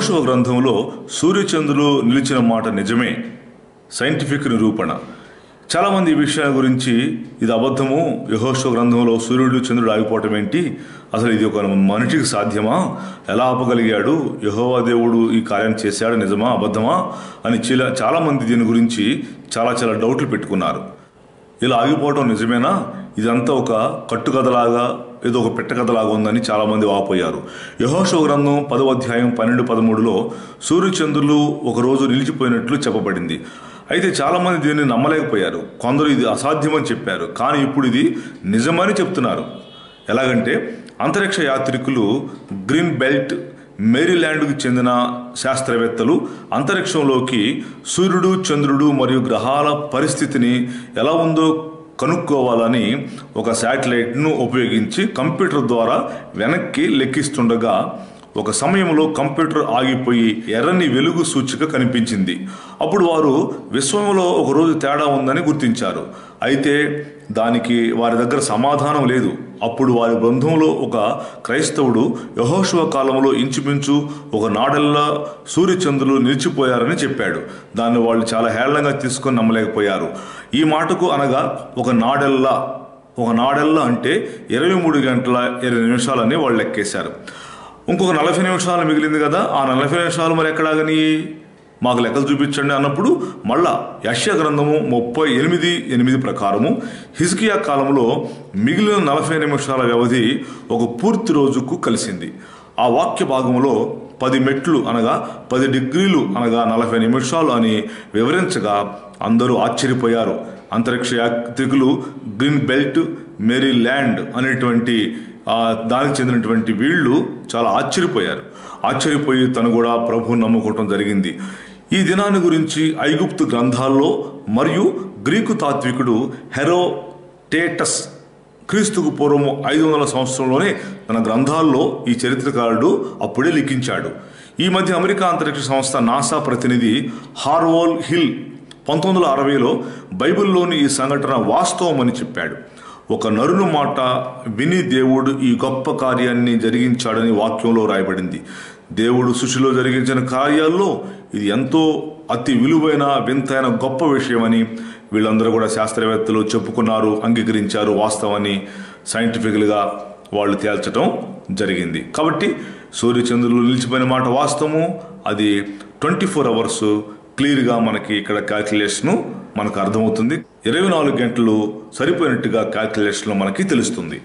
యెహోషువ గ్రంథంలో సూర్యచంద్రులు నిలిచిన మాట నిజమే. సైంటిఫిక్ నిరూపణ. చాలామంది ఈ విషయాల గురించి ఇది అబద్ధము, యెహోషువ గ్రంథంలో సూర్యుడు చంద్రుడు ఆగిపోవటం ఏంటి, అసలు ఇది ఒక మనిషికి సాధ్యమా, ఎలా ఆపగలిగాడు, యెహోవా దేవుడు ఈ కార్యం చేశాడు, నిజమా అబద్ధమా అని చాలామంది దీని గురించి చాలా డౌట్లు పెట్టుకున్నారు. ఇలా ఆగిపోవటం నిజమేనా, ఇదంతా ఒక కట్టుకథలాగా ఏదో ఒక పెట్టకథలాగా ఉందని చాలామంది వాపోయారు. యెహోషువ గ్రంథం 10వ అధ్యాయం 12-13లో సూర్యచంద్రులు ఒకరోజు నిలిచిపోయినట్లు చెప్పబడింది. అయితే చాలామంది దీన్ని నమ్మలేకపోయారు. కొందరు ఇది అసాధ్యమని చెప్పారు, కానీ ఇప్పుడు ఇది నిజమని చెప్తున్నారు. ఎలాగంటే అంతరిక్ష యాత్రికులు గ్రీన్ బెల్ట్ మేరీల్యాండ్కు చెందిన శాస్త్రవేత్తలు అంతరిక్షంలోకి సూర్యుడు, చంద్రుడు మరియు గ్రహాల పరిస్థితిని ఎలా ఉందో కనుక్కోవాలని ఒక శాటిలైట్ను ఉపయోగించి కంప్యూటర్ ద్వారా వెనక్కి లెక్కిస్తుండగా ఒక సమయంలో కంప్యూటర్ ఆగిపోయి ఎర్రని వెలుగు సూచిక కనిపించింది. అప్పుడు వారు విశ్వంలో ఒకరోజు తేడా ఉందని గుర్తించారు. అయితే దానికి వారి దగ్గర సమాధానం లేదు. అప్పుడు వారి బృందంలో ఒక క్రైస్తవుడు యెహోషువ కాలంలో ఇంచుమించు ఒక నాడెల్లా సూర్యచంద్రులు నిలిచిపోయారని చెప్పాడు. దాన్ని వాళ్ళు చాలా హేళనగా తీసుకొని నమ్మలేకపోయారు. ఈ మాటకు అనగా ఒక నాడెల్లా అంటే 23 గంటల 20 నిమిషాలని వాళ్ళు లెక్కేశారు. ఇంకొక 40 నిమిషాలు మిగిలింది కదా, ఆ 40 నిమిషాలు మరి ఎక్కడాగని మాకు లెక్కలు చూపించండి అన్నప్పుడు మళ్ళా యెషయా గ్రంథము 38:8 ప్రకారము హిజ్కియా కాలంలో మిగిలిన 40 నిమిషాల వ్యవధి ఒక పూర్తి రోజుకు కలిసింది. ఆ వాక్య భాగంలో 10 మెట్లు అనగా 10 డిగ్రీలు అనగా 40 నిమిషాలు అని వివరించగా అందరూ ఆశ్చర్యపోయారు. అంతరిక్ష యాత్రికులు గ్రీన్ బెల్ట్ మేరీల్యాండ్ అనేటువంటి దానికి చెందినటువంటి వీళ్ళు చాలా ఆశ్చర్యపోయి తను కూడా ప్రభువుని నమ్ముకోవటం జరిగింది. ఈ దినాన్ని గురించి ఐగుప్తు గ్రంథాల్లో మరియు గ్రీకు తాత్వికుడు హెరోటేటస్ క్రీస్తుకు పూర్వము 500 సంవత్సరంలోనే తన గ్రంథాల్లో ఈ చరిత్రకారుడు అప్పుడే లిఖించాడు. ఈ మధ్య అమెరికా అంతరిక్ష సంస్థ నాసా ప్రతినిధి హార్వోల్ హిల్ 1960లో బైబిల్లోని ఈ సంఘటన వాస్తవం అని చెప్పాడు. ఒక నరుని మాట విని దేవుడు ఈ గొప్ప కార్యాన్ని జరిగించాడని వాక్యంలో రాయబడింది. దేవుడు సృష్టిలో జరిగించిన కార్యాల్లో ఇది ఎంతో అతి విలువైన వింతైన గొప్ప విషయమని వీళ్ళందరూ కూడా శాస్త్రవేత్తలు చెప్పుకున్నారు, అంగీకరించారు. వాస్తవాన్ని సైంటిఫికల్గా వాళ్ళు తేల్చడం జరిగింది. కాబట్టి సూర్యచంద్రులు నిలిచిపోయిన మాట వాస్తవము. అది 24 అవర్స్ క్లియర్గా మనకి ఇక్కడ క్యాల్కులేషను మనకు అర్థమవుతుంది. 24 గంటలు సరిపోయినట్టుగా క్యాల్కులేషన్లో మనకి తెలుస్తుంది.